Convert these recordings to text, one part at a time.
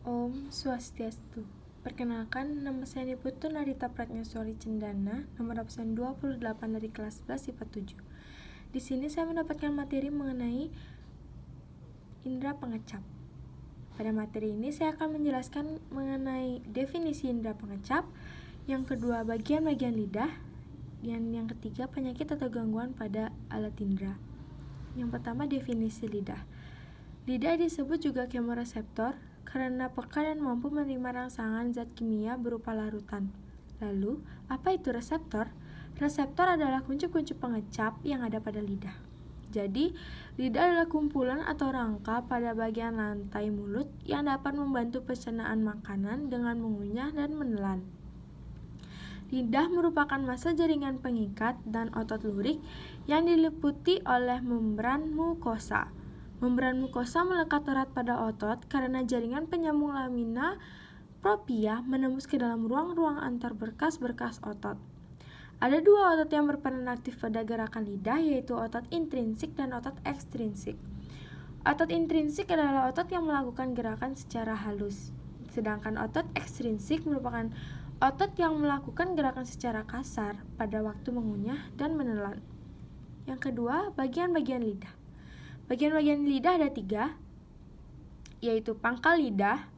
Om Swastiastu. Perkenalkan, nama saya Niputu Narita Pratnyaswari Cendana, nomor absen 28 dari kelas 11 IPA 7. Di sini saya mendapatkan materi mengenai indera pengecap. Pada materi ini saya akan menjelaskan mengenai definisi indera pengecap, yang kedua bagian-bagian lidah, dan yang ketiga penyakit atau gangguan pada alat indera. Yang pertama, definisi lidah. Lidah disebut juga kemoreseptor karena peka dan mampu menerima rangsangan zat kimia berupa larutan. Lalu, apa itu reseptor? Reseptor adalah kuncup-kuncup pengecap yang ada pada lidah. Jadi, lidah adalah kumpulan atau rangka pada bagian lantai mulut yang dapat membantu pencernaan makanan dengan mengunyah dan menelan. Lidah merupakan massa jaringan pengikat dan otot lurik yang diliputi oleh membran mukosa. Membran mukosa melekat erat pada otot karena jaringan penyambung lamina propria menembus ke dalam ruang-ruang antar berkas-berkas otot. Ada dua otot yang berperan aktif pada gerakan lidah, yaitu otot intrinsik dan otot ekstrinsik. Otot intrinsik adalah otot yang melakukan gerakan secara halus, sedangkan otot ekstrinsik merupakan otot yang melakukan gerakan secara kasar pada waktu mengunyah dan menelan. Yang kedua, bagian-bagian lidah. Bagian-bagian lidah ada 3, yaitu pangkal lidah,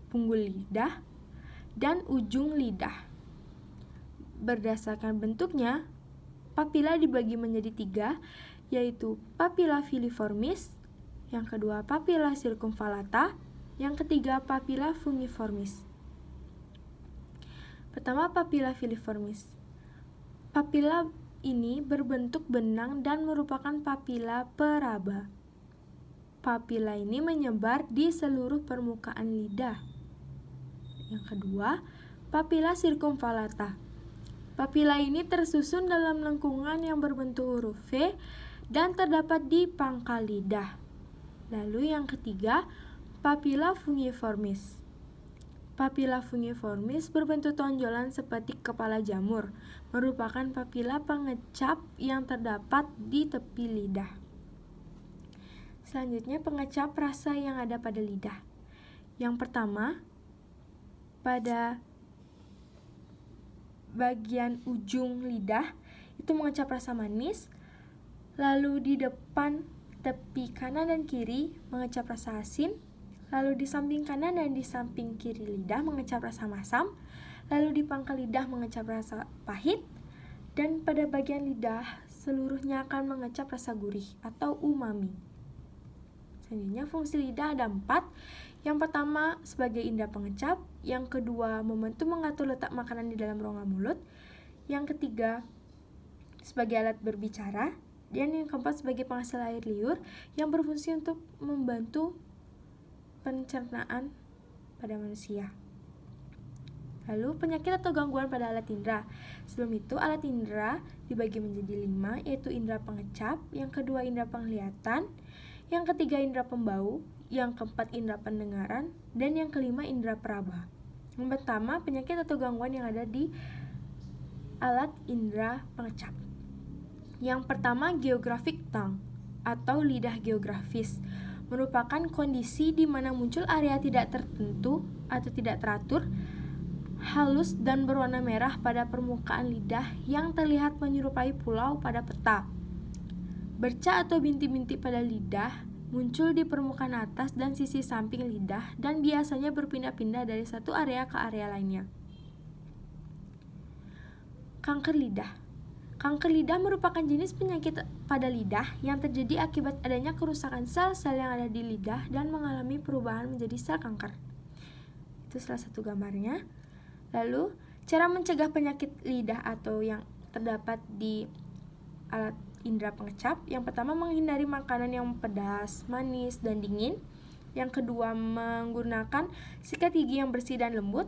punggul lidah, dan ujung lidah. Berdasarkan bentuknya, papila dibagi menjadi 3, yaitu papila filiformis, yang kedua papila circumvallata, yang ketiga papila fungiformis. Pertama, papila filiformis. Papila ini berbentuk benang dan merupakan papila peraba. Papila ini menyebar di seluruh permukaan lidah. Yang kedua, papila circumvallata. Papila ini tersusun dalam lengkungan yang berbentuk huruf V dan terdapat di pangkal lidah. Lalu yang ketiga, papila fungiformis. Papila fungiformis berbentuk tonjolan seperti kepala jamur, merupakan papila pengecap yang terdapat di tepi lidah. Selanjutnya, pengecap rasa yang ada pada lidah. Yang pertama, pada bagian ujung lidah itu mengecap rasa manis, lalu di depan tepi kanan dan kiri mengecap rasa asin, lalu di samping kanan dan di samping kiri lidah mengecap rasa masam, lalu di pangkal lidah mengecap rasa pahit, dan pada bagian lidah seluruhnya akan mengecap rasa gurih atau umami. Selanjutnya, fungsi lidah ada 4. Yang pertama sebagai indera pengecap, yang kedua membantu mengatur letak makanan di dalam rongga mulut, yang ketiga sebagai alat berbicara, dan yang keempat sebagai penghasil air liur yang berfungsi untuk membantu pencernaan pada manusia. Lalu, penyakit atau gangguan pada alat indera. Sebelum itu, alat indera dibagi menjadi 5, yaitu indera pengecap, yang kedua indera penglihatan, yang ketiga indera pembau, yang keempat indera pendengaran, dan yang kelima indera peraba. Yang pertama, penyakit atau gangguan yang ada di alat indera pengecap. Yang pertama, geographic tongue atau lidah geografis, merupakan kondisi di mana muncul area tidak tertentu atau tidak teratur, halus dan berwarna merah pada permukaan lidah yang terlihat menyerupai pulau pada peta. Bercak atau bintik-bintik pada lidah muncul di permukaan atas dan sisi samping lidah dan biasanya berpindah-pindah dari satu area ke area lainnya. Kanker lidah. Kanker lidah merupakan jenis penyakit pada lidah yang terjadi akibat adanya kerusakan sel-sel yang ada di lidah dan mengalami perubahan menjadi sel kanker. Itu salah satu gambarnya. Lalu, cara mencegah penyakit lidah atau yang terdapat di alat indera pengecap. Yang pertama, menghindari makanan yang pedas, manis, dan dingin. Yang kedua, menggunakan sikat gigi yang bersih dan lembut.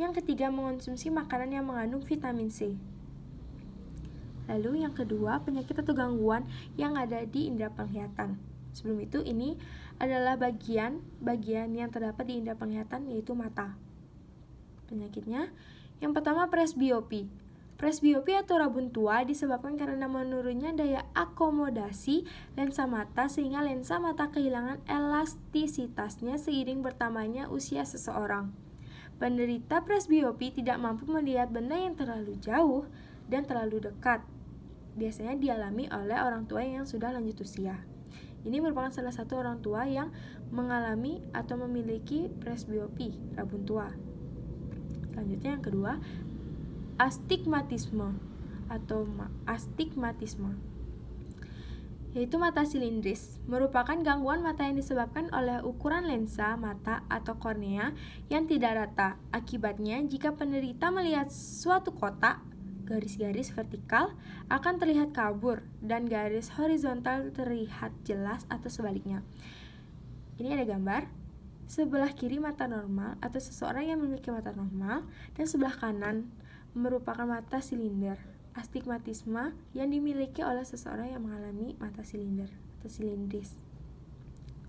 Yang ketiga, mengonsumsi makanan yang mengandung vitamin C. Lalu yang kedua, penyakit atau gangguan yang ada di indera penglihatan. Sebelum itu, ini adalah bagian yang terdapat di indera penglihatan, yaitu mata. Penyakitnya, yang pertama presbiopi. Presbiopi atau rabun tua disebabkan karena menurunnya daya akomodasi lensa mata sehingga lensa mata kehilangan elastisitasnya seiring bertambahnya usia seseorang. Penderita presbiopi tidak mampu melihat benda yang terlalu jauh dan terlalu dekat. Biasanya dialami oleh orang tua yang sudah lanjut usia. Ini merupakan salah satu orang tua yang mengalami atau memiliki presbiopi, rabun tua. Selanjutnya yang kedua, astigmatisme atau astigmatisme, yaitu mata silindris, merupakan gangguan mata yang disebabkan oleh ukuran lensa mata atau kornea yang tidak rata. Akibatnya, jika penderita melihat suatu kotak, garis-garis vertikal akan terlihat kabur dan garis horizontal terlihat jelas atau sebaliknya. Ini ada gambar. Sebelah kiri mata normal atau seseorang yang memiliki mata normal dan sebelah kanan merupakan mata silinder. Astigmatisme yang dimiliki oleh seseorang yang mengalami mata silinder atau silindris.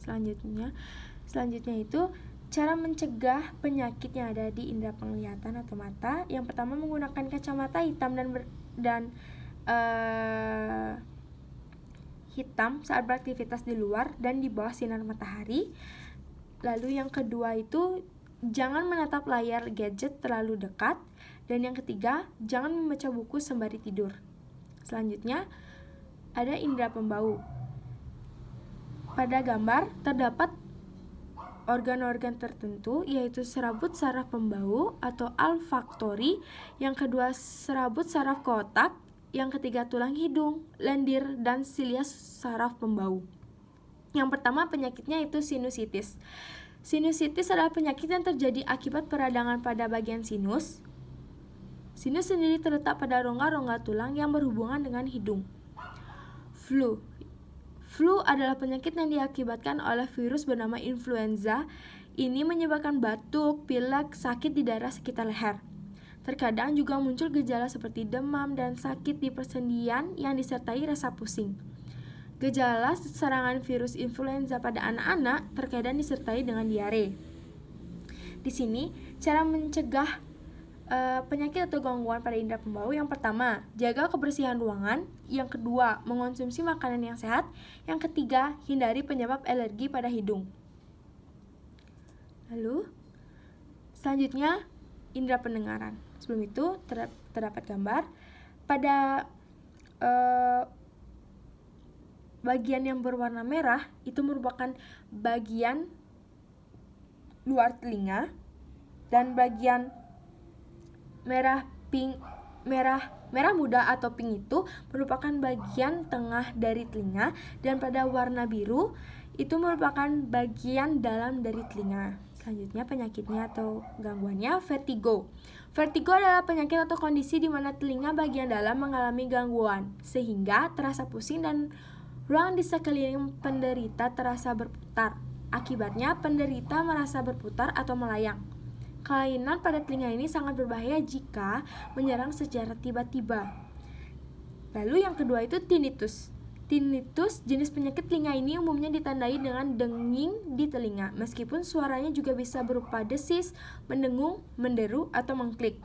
Selanjutnya itu cara mencegah penyakit yang ada di indera penglihatan atau mata. Yang pertama, menggunakan kacamata hitam hitam saat beraktivitas di luar dan di bawah sinar matahari. Lalu yang kedua itu jangan menatap layar gadget terlalu dekat. Dan yang ketiga, jangan membaca buku sembari tidur. Selanjutnya, ada indera pembau. Pada gambar terdapat organ-organ tertentu, yaitu serabut saraf pembau atau olfaktori, yang kedua serabut saraf kotak, yang ketiga tulang hidung, lendir, dan silia saraf pembau. Yang pertama penyakitnya itu sinusitis. Sinusitis adalah penyakit yang terjadi akibat peradangan pada bagian sinus. Sinus sendiri terletak pada rongga-rongga tulang yang berhubungan dengan hidung. Flu adalah penyakit yang diakibatkan oleh virus bernama influenza. Ini menyebabkan batuk, pilek, sakit di daerah sekitar leher. Terkadang juga muncul gejala seperti demam dan sakit di persendian yang disertai rasa pusing. Gejala serangan virus influenza pada anak-anak terkadang disertai dengan diare. Di sini, cara mencegah penyakit atau gangguan pada indera pembau. Yang pertama, jaga kebersihan ruangan. Yang kedua, mengonsumsi makanan yang sehat. Yang ketiga, hindari penyebab alergi pada hidung. Lalu, selanjutnya, indera pendengaran. Sebelum itu, terdapat gambar. Pada bagian yang berwarna merah, itu merupakan bagian luar telinga. Dan bagian merah muda atau pink itu merupakan bagian tengah dari telinga, dan pada warna biru itu merupakan bagian dalam dari telinga. Selanjutnya penyakitnya atau gangguannya vertigo. Vertigo adalah penyakit atau kondisi di mana telinga bagian dalam mengalami gangguan sehingga terasa pusing dan ruang di sekeliling penderita terasa berputar. Akibatnya penderita merasa berputar atau melayang. Kelainan pada telinga ini sangat berbahaya jika menyerang secara tiba-tiba. Lalu yang kedua itu tinnitus. Tinnitus, jenis penyakit telinga ini umumnya ditandai dengan denging di telinga, meskipun suaranya juga bisa berupa desis, mendengung, menderu, atau mengklik.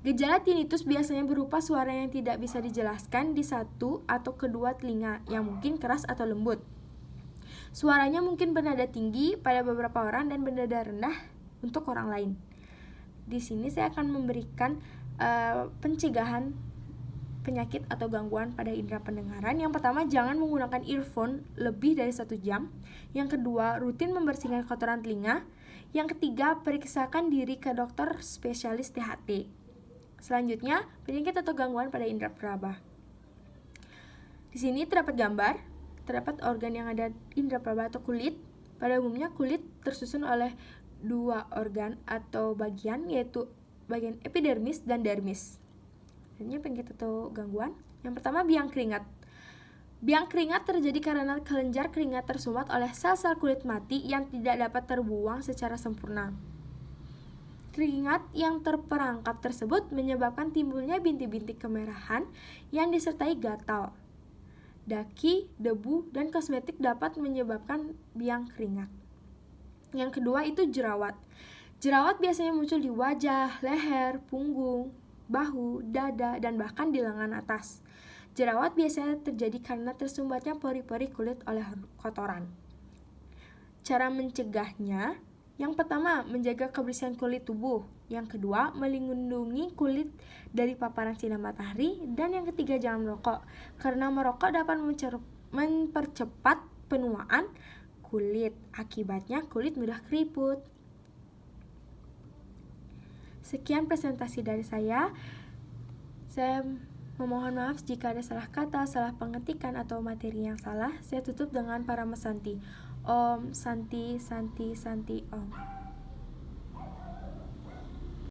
Gejala tinnitus biasanya berupa suara yang tidak bisa dijelaskan di satu atau kedua telinga, yang mungkin keras atau lembut. Suaranya mungkin bernada tinggi pada beberapa orang dan bernada rendah untuk orang lain. Di sini saya akan memberikan pencegahan penyakit atau gangguan pada indera pendengaran. Yang pertama, jangan menggunakan earphone lebih dari 1 jam. Yang kedua, rutin membersihkan kotoran telinga. Yang ketiga, periksakan diri ke dokter spesialis THT. Selanjutnya, penyakit atau gangguan pada indera peraba. Di sini terdapat gambar, terdapat organ yang ada indera peraba atau kulit. Pada umumnya kulit tersusun oleh 2 organ atau bagian, yaitu bagian epidermis dan dermis. Ini penyakit atau gangguan. Yang pertama, biang keringat. Biang keringat terjadi karena kelenjar keringat tersumbat oleh sel-sel kulit mati yang tidak dapat terbuang secara sempurna. Keringat yang terperangkap tersebut menyebabkan timbulnya bintik-bintik kemerahan yang disertai gatal. Daki, debu, dan kosmetik dapat menyebabkan biang keringat. Yang kedua itu jerawat. Jerawat biasanya muncul di wajah, leher, punggung, bahu, dada, dan bahkan di lengan atas. Jerawat biasanya terjadi karena tersumbatnya pori-pori kulit oleh kotoran. Cara mencegahnya, yang pertama, menjaga kebersihan kulit tubuh. Yang kedua, melindungi kulit dari paparan sinar matahari. Dan yang ketiga, jangan merokok. Karena merokok dapat mempercepat penuaan kulit. Akibatnya kulit mudah keriput. Sekian presentasi dari saya. Saya memohon maaf jika ada salah kata, salah pengetikan, atau materi yang salah. Saya tutup dengan Parama Santi. Om Santi Santi Santi Om.